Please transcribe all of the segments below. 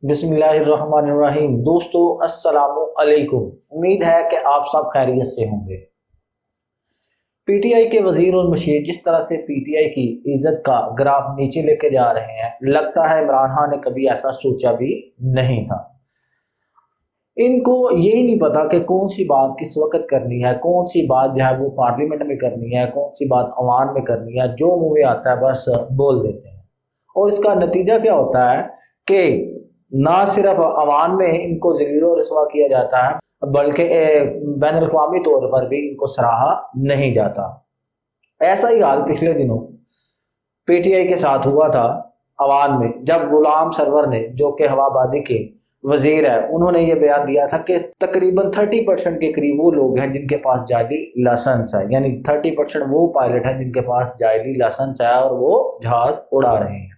बिस्मिल्लाहिर्रहमानिर्रहीम। दोस्तों अस्सलामु अलैकुम। उम्मीद है कि आप सब खैरियत से होंगे। पीटीआई के वजीर और मुशीर जिस तरह से पीटीआई की इज्जत का ग्राफ नीचे लेके जा रहे हैं, लगता है इमरान खान ने कभी ऐसा सोचा भी नहीं था। इनको यही नहीं पता कि कौन सी बात किस वक्त करनी है, कौन सी बात जो है वो पार्लियामेंट में करनी है, कौन सी बात अवाम में करनी है। जो मुंह में आता है बस बोल देते हैं और इसका नतीजा क्या होता है कि ना सिर्फ अवाम में इनको ज़लील व रसवा किया जाता है, बल्कि बैन अल-अक़वामी तौर पर भी इनको सराहा नहीं जाता। ऐसा ही हाल पिछले दिनों पीटीआई के साथ हुआ था अवाम में, जब गुलाम सरवर ने, जो कि हवाबाजी के वजीर है, उन्होंने ये बयान दिया था कि तकरीबन 30% के करीब वो लोग हैं जिनके पास जाली लाइसेंस है, यानी 30% वो पायलट हैं जिनके पास जाली लाइसेंस है और वो जहाज उड़ा रहे हैं।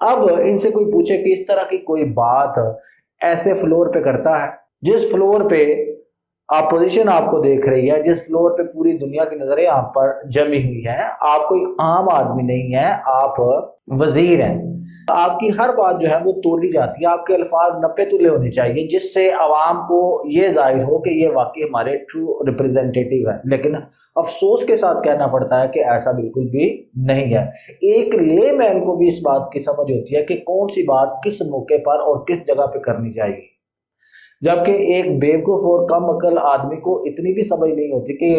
अब इनसे कोई पूछे कि इस तरह की कोई बात ऐसे फ्लोर पे करता है, जिस फ्लोर पे अपोजिशन आपको देख रही है, जिस फ्लोर पे पूरी दुनिया की नजरें आप पर जमी हुई है। आप कोई आम आदमी नहीं है, आप वजीर हैं। आपकी हर बात जो है वो तोली जाती है, आपके अल्फाज नपे तुले होने चाहिए, जिससे आवाम को ये जाहिर हो कि ये वाकई हमारे ट्रू रिप्रेजेंटेटिव है। लेकिन अफसोस के साथ कहना पड़ता है कि ऐसा बिल्कुल भी नहीं है। एक लेमैन को भी इस बात की समझ होती है कि कौन सी बात किस मौके पर और किस जगह पे करनी चाहिए, जबकि एक बेवकूफ और कम अकल आदमी को इतनी भी समझ नहीं होती कि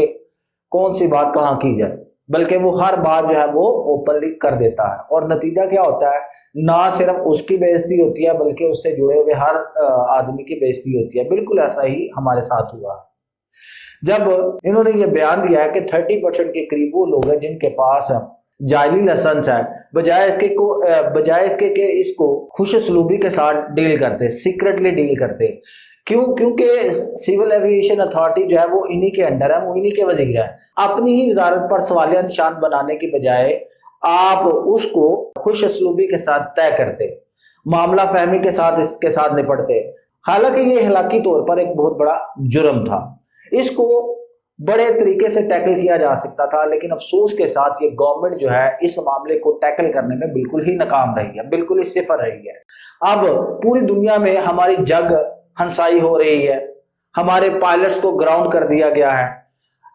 कौन सी बात कहाँ की जाए, बल्कि वो हर बात जो है वो ओपनली कर देता है। और नतीजा क्या होता है, ना सिर्फ उसकी बेइज्जती होती है बल्कि उससे जुड़े हुए हर आदमी की बेइज्जती होती है। बिल्कुल ऐसा ही हमारे साथ हुआ जब इन्होंने ये बयान दिया है कि 30% के करीब वो लोग हैं जिनके पास जाली लाइसेंस है, बजाय इसके कि इसको खुशसलूबी के साथ डील करते, सीक्रेटली डील करते। क्यों? क्योंकि सिविल एविएशन अथॉरिटी जो है वो इन्हीं के अंडर है, वो इन्हीं के वजीर है। अपनी ही वजारत पर सवालिया निशान बनाने की बजाय आप उसको खुशसलूबी के साथ तय करते, मामला फहमी के साथ इसके साथ निपटते। हालांकि ये इखलाकी तौर पर एक बहुत बड़ा जुर्म था, इसको बड़े तरीके से टैकल किया जा सकता था, लेकिन अफसोस के साथ ये गवर्नमेंट जो है इस मामले को टैकल करने में बिल्कुल ही नाकाम रही है, बिल्कुल ही सिफर रही है। अब पूरी दुनिया में हमारी जग हंसाई हो रही है, हमारे पायलट्स को ग्राउंड कर दिया गया है।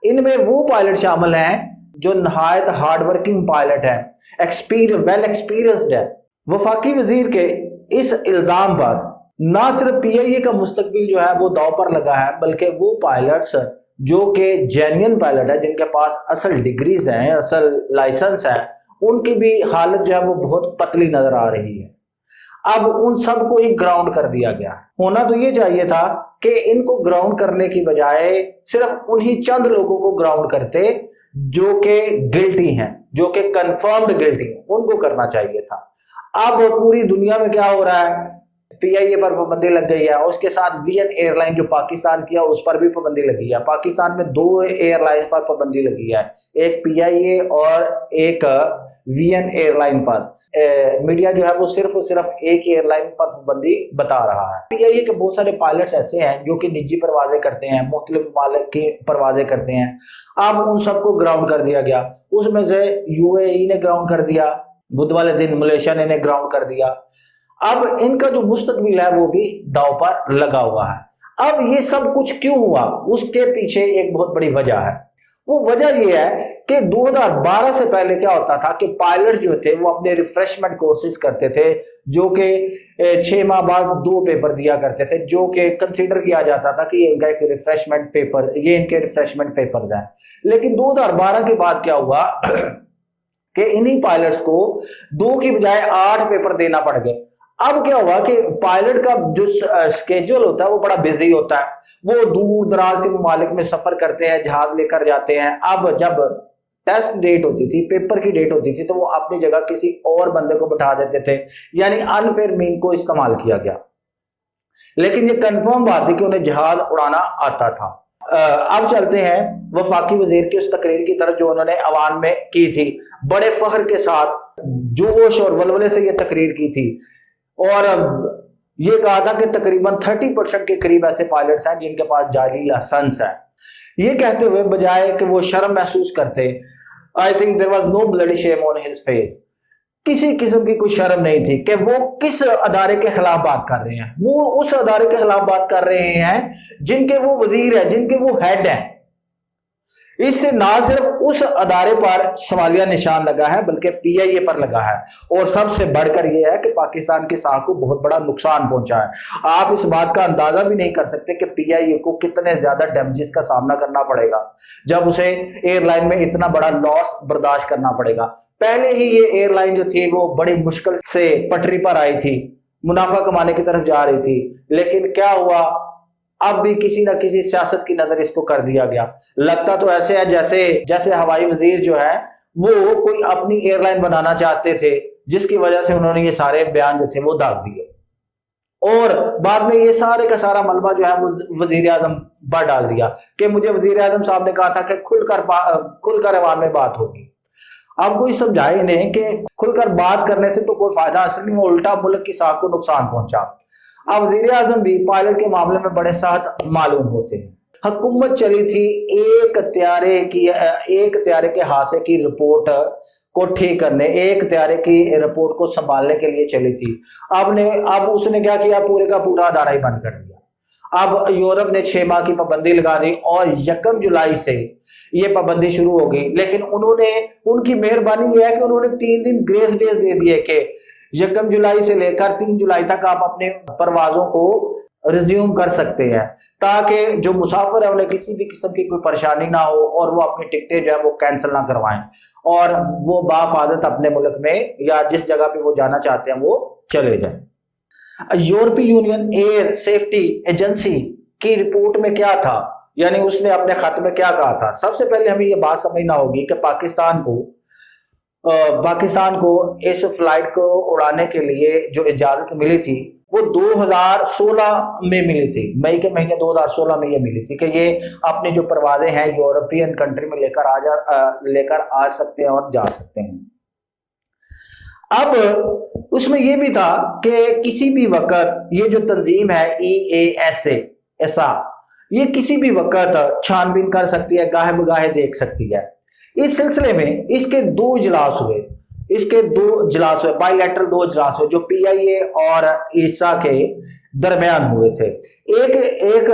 इनमें वो पायलट शामिल हैं जो नहायत हार्डवर्किंग पायलट है, वेल एक्सपीरियंस्ड है। वफाकी वजीर के इस इल्जाम पर ना सिर्फ पीआईए का मुस्तकबिल जो है वो दाव पर लगा है, बल्कि वो पायलट्स जो कि जेन्युइन पायलट है, जिनके पास असल डिग्रीज हैं, असल लाइसेंस है, उनकी भी हालत जो है वो बहुत पतली नजर आ रही है। अब उन सबको ही ग्राउंड कर दिया गया है। होना तो ये चाहिए था कि इनको ग्राउंड करने की बजाय सिर्फ उन्हीं चंद लोगों को ग्राउंड करते जो कि गिल्टी हैं, जो कि कंफर्म्ड गिल्टी हैं, उनको करना चाहिए था। अब पूरी दुनिया में क्या हो रहा है, पीआईए पर पाबंदी लग गई है, उसके साथ वीएन एयरलाइन जो पाकिस्तान की है उस पर भी पाबंदी लगी है। पाकिस्तान में 2 एयरलाइन पर पाबंदी लगी है, एक पीआईए और एक वीएन एयरलाइन पर। मीडिया जो है वो सिर्फ और सिर्फ एक एयरलाइन पर पाबंदी बता रहा है। पीआईए के बहुत सारे पायलट्स ऐसे हैं जो कि निजी परवाजें करते हैं, मुख्तलिफ ममालिक की परवाजें करते हैं। अब उन सबको ग्राउंड कर दिया गया। उसमें से यूएई ने ग्राउंड कर दिया, बुध वाले दिन मलेशिया ने ग्राउंड कर दिया। अब इनका जो मुस्तकबिल है वो भी दाव पर लगा हुआ है। अब ये सब कुछ क्यों हुआ, उसके पीछे एक बहुत बड़ी वजह है। वो वजह ये है कि 2012 से पहले क्या होता था कि पायलट जो थे वो अपने रिफ्रेशमेंट कोर्सेज करते थे, जो कि 6 माह बाद 2 पेपर दिया करते थे, जो कि कंसीडर किया जाता था कि इनका एक रिफ्रेशमेंट पेपर, ये इनके रिफ्रेशमेंट पेपर्स हैं। लेकिन 2012 के बाद क्या हुआ कि इन्हीं पायलट्स को 2 की बजाय 8 पेपर देना पड़ गए। अब क्या हुआ कि पायलट का जो स्केड्यूल होता है वो बड़ा बिजी होता है, वो दूर दराज के ममालिक में सफर करते हैं, जहाज लेकर जाते हैं। अब जब टेस्ट डेट होती थी, पेपर की डेट होती थी, तो वो अपनी जगह किसी और बंदे को बिठा देते थे, यानी अनफेयर मीन को इस्तेमाल किया गया। लेकिन ये कंफर्म बात थी कि उन्हें जहाज उड़ाना आता था। अब चलते हैं वफाकी वजीर की उस तकरीर की तरफ जो उन्होंने अवाम में की थी। बड़े फख्र के साथ जोश और वलवले से ये तकरीर की थी और ये कहा था कि तकरीबन 30% के करीब ऐसे पायलट्स हैं जिनके पास जाली लाइसेंस है। ये कहते हुए बजाय कि वो शर्म महसूस करते, I think there was no bloody shame on his face, किसी किस्म की कोई शर्म नहीं थी कि वो किस अदारे के खिलाफ बात कर रहे हैं। वो उस अदारे के खिलाफ बात कर रहे हैं जिनके वो वजीर है, जिनके वो हेड है। इससे ना सिर्फ उस अदारे पर सवालिया निशान लगा है बल्कि पीआईए पर लगा है, और सबसे बढ़कर यह है कि पाकिस्तान की साख को बहुत बड़ा नुकसान पहुंचा है। आप इस बात का अंदाजा भी नहीं कर सकते कि पीआईए को कितने ज्यादा डैमेजेस का सामना करना पड़ेगा जब उसे एयरलाइन में इतना बड़ा लॉस बर्दाश्त करना पड़ेगा। पहले ही ये एयरलाइन जो थी वो बड़ी मुश्किल से पटरी पर आई थी, मुनाफा कमाने की तरफ जा रही थी, लेकिन क्या हुआ, अब भी किसी ना किसी सियासत की नजर इसको कर दिया गया। लगता तो ऐसे है जैसे जैसे हवाई वजीर जो है वो कोई अपनी एयरलाइन बनाना चाहते थे, जिसकी वजह से उन्होंने ये सारे बयान जो थे वो दाग दिए, और बाद में ये सारे का सारा मलबा जो है वो वजीर आजम पर डाल दिया कि मुझे वजीर आजम साहब ने कहा था कि खुलकर अवाम में बात होगी। अब कोई समझाए इन्हें कि खुलकर बात करने से तो कोई फायदा हासिल नहीं, उल्टा मुल्क की साख को नुकसान पहुंचा। अब वजीर आजम भी पायलट के मामले में बड़े सख्त मालूम होते हैं। हुकूमत चली थी एक त्यारे के हादसे की रिपोर्ट को ठीक करने, एक त्यारे की रिपोर्ट को संभालने के लिए चली थी। अब उसने क्या किया, पूरे का पूरा अदारा ही बंद कर दिया। अब यूरोप ने 6 माह की पाबंदी लगा दी और 1 जुलाई से ये पाबंदी शुरू हो गई, लेकिन उनकी मेहरबानी यह है कि उन्होंने 3 दिन ग्रेस डेज दे दिए कि 1 जुलाई से लेकर 3 जुलाई तक आप अपने परवाजों को रिज्यूम कर सकते हैं, ताकि जो मुसाफिर है उन्हें किसी भी किस्म की कोई परेशानी ना हो और वो अपनी टिकटें जो है वो कैंसिल ना करवाएं और वो बाफादत अपने मुल्क में या जिस जगह पे वो जाना चाहते हैं वो चले जाएं। यूरोपीय यूनियन एयर सेफ्टी एजेंसी की रिपोर्ट में क्या था, यानी उसने अपने खत में क्या कहा था। सबसे पहले हमें ये बात समझना होगी कि पाकिस्तान को इस फ्लाइट को उड़ाने के लिए जो इजाजत मिली थी वो 2016 में मिली थी, मई के महीने 2016 में ये मिली थी कि ये अपनी जो परवाजें हैं यूरोपियन कंट्री में लेकर आ सकते हैं और जा सकते हैं। अब उसमें ये भी था कि किसी भी वक्त ये जो तंजीम है EASA ये किसी भी वक्त छानबीन कर सकती है, गाहे बगाहे देख सकती है। इस सिलसिले में इसके 2 इजलास हुए, बायलैटरल 2 इजलास हुए जो पीआईए और ईसा के दरमियान हुए थे। एक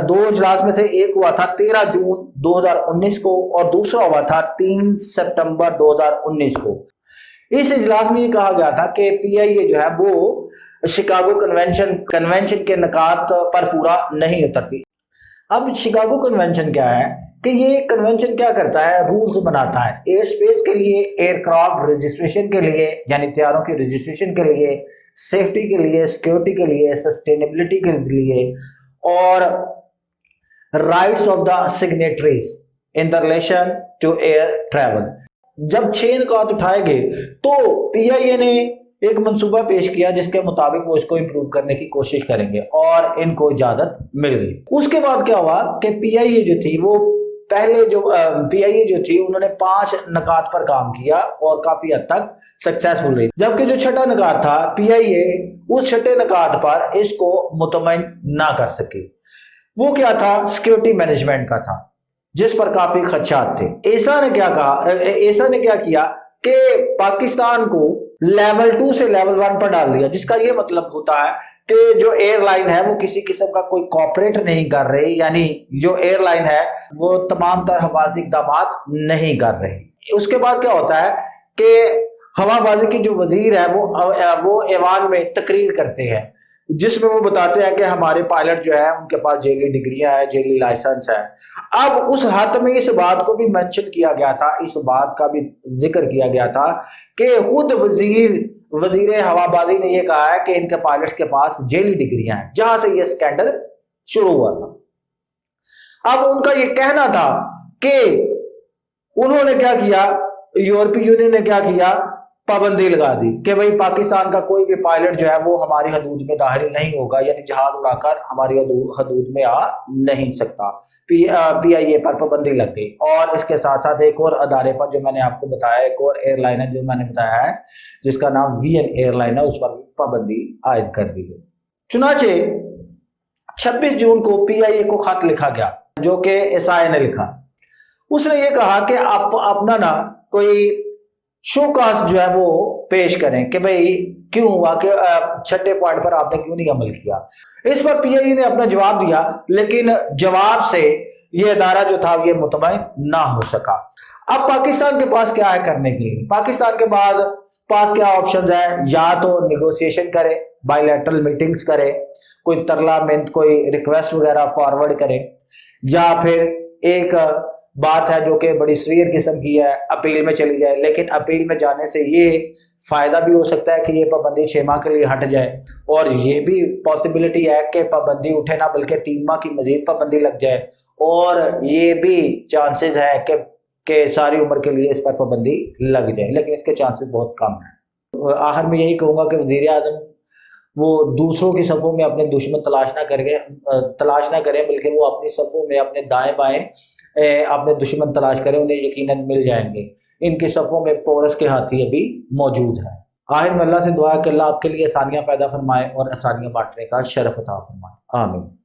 2 इजलास में से एक हुआ था 13 जून 2019 को और दूसरा हुआ था 3 सितंबर 2019 को। इस इजलास में ये कहा गया था कि पीआईए जो है वो शिकागो कन्वेंशन के निकात पर पूरा नहीं उतरती। अब शिकागो कन्वेंशन क्या है कि ये कन्वेंशन क्या करता है, रूल्स बनाता है एयर स्पेस के लिए, एयरक्राफ्ट रजिस्ट्रेशन के लिए यानी तैयारों की रजिस्ट्रेशन के लिए, सेफ्टी के लिए, सिक्योरिटी के लिए, सस्टेनेबिलिटी के लिए और rights of the signatories in the relation to air travel. जब 6 निकात उठाए गए तो पीआईए ने एक मंसूबा पेश किया जिसके मुताबिक वो इसको इंप्रूव करने की कोशिश करेंगे और इनको इजाजत मिल गई। उसके बाद क्या हुआ कि पीआईए जो थी वो उन्होंने 5 निकात पर काम किया और काफी हद तक सक्सेसफुल रही, जबकि जो 6ठा निकात था पीआईए उस 6ठे निकात पर इसको मुतमईन ना कर सके। वो क्या था, सिक्योरिटी मैनेजमेंट का था, जिस पर काफी खदशात थे। ऐसा ने क्या किया कि पाकिस्तान को लेवल 2 से लेवल 1 पर डाल दिया, जिसका ये मतलब होता है कि जो एयरलाइन है वो किसी किस्म का कोई कॉपरेट नहीं कर रही, यानी जो एयरलाइन है वो तमाम तरह हवाबाजी इक़दाम नहीं कर रही। उसके बाद क्या होता है कि हवाबाजी की जो वजीर है वो ऐवान में तकरीर करते हैं जिसमें वो बताते हैं कि हमारे पायलट जो है उनके पास जेली डिग्रियां हैं, जेली लाइसेंस है। अब उस हद में इस बात को भी मेंशन किया गया था, इस बात का भी जिक्र किया गया था कि खुद वजीर हवाबाजी ने ये कहा है कि इनके पायलट के पास जेली डिग्रियां हैं, जहां से ये स्कैंडल शुरू हुआ था। अब उनका ये कहना था कि उन्होंने क्या किया, यूरोपीय यूनियन ने क्या किया, पाबंदी लगा दी कि भाई पाकिस्तान का कोई भी पायलट जो है वो हमारी हदूद में दाखिल नहीं होगा, यानी जहाज उड़ाकर हमारी हदूद में आ नहीं सकता। पीआईए पर पाबंदी लग गई और इसके साथ साथ एक और अदारे पर जो मैंने आपको बताया, एक और एयरलाइन है जो मैंने बताया है जिसका नाम VN एयरलाइन है, उस पर पाबंदी आयद कर दी गई। चुनाचे 26 जून को पीआईए को खत लिखा गया जो कि SI ने लिखा। उसने ये कहा कि आप अपना ना कोई शो कास्ट जो है वो पेश करें कि भाई क्यों हुआ कि छठे पॉइंट पर आपने क्यों नहीं अमल किया। इस पर पीआईबी ने अपना जवाब दिया, लेकिन जवाब से ये अदारा जो था ये मुतमईन ना हो सका। अब पाकिस्तान के पास क्या है करने के लिए? पाकिस्तान के बाद पास क्या ऑप्शन है? या तो निगोशिएशन करे, बायलैटरल मीटिंग्स करे, कोई तरलामेंट, कोई रिक्वेस्ट वगैरह फॉरवर्ड करे, या फिर एक बात है जो कि बड़ी सीवियर किस्म की है, अपील में चली जाए। लेकिन अपील में जाने से ये फायदा भी हो सकता है कि ये पाबंदी 6 माह के लिए हट जाए, और ये भी पॉसिबिलिटी है कि पाबंदी उठे ना बल्कि 3 माह की मजीद पाबंदी लग जाए, और ये भी चांसेस है कि सारी उम्र के लिए इस पर पाबंदी लग जाए, लेकिन इसके चांसेस बहुत कम हैं। आखिर में यही कहूँगा कि वज़ीर आज़म वो दूसरों की सफ़ों में अपने दुश्मन तलाश ना करें, बल्कि वो अपनी सफ़ों में अपने दाएं बाएं अपने दुश्मन तलाश करें, उन्हें यकीनन मिल जाएंगे। इनकी सफ़ों में पोरस के हाथी अभी मौजूद हैं। आखिर में अल्लाह से दुआ है कि अल्लाह आपके लिए आसानियाँ पैदा फरमाए और आसानियाँ बांटने का शरफ अता फरमाए। आमीन।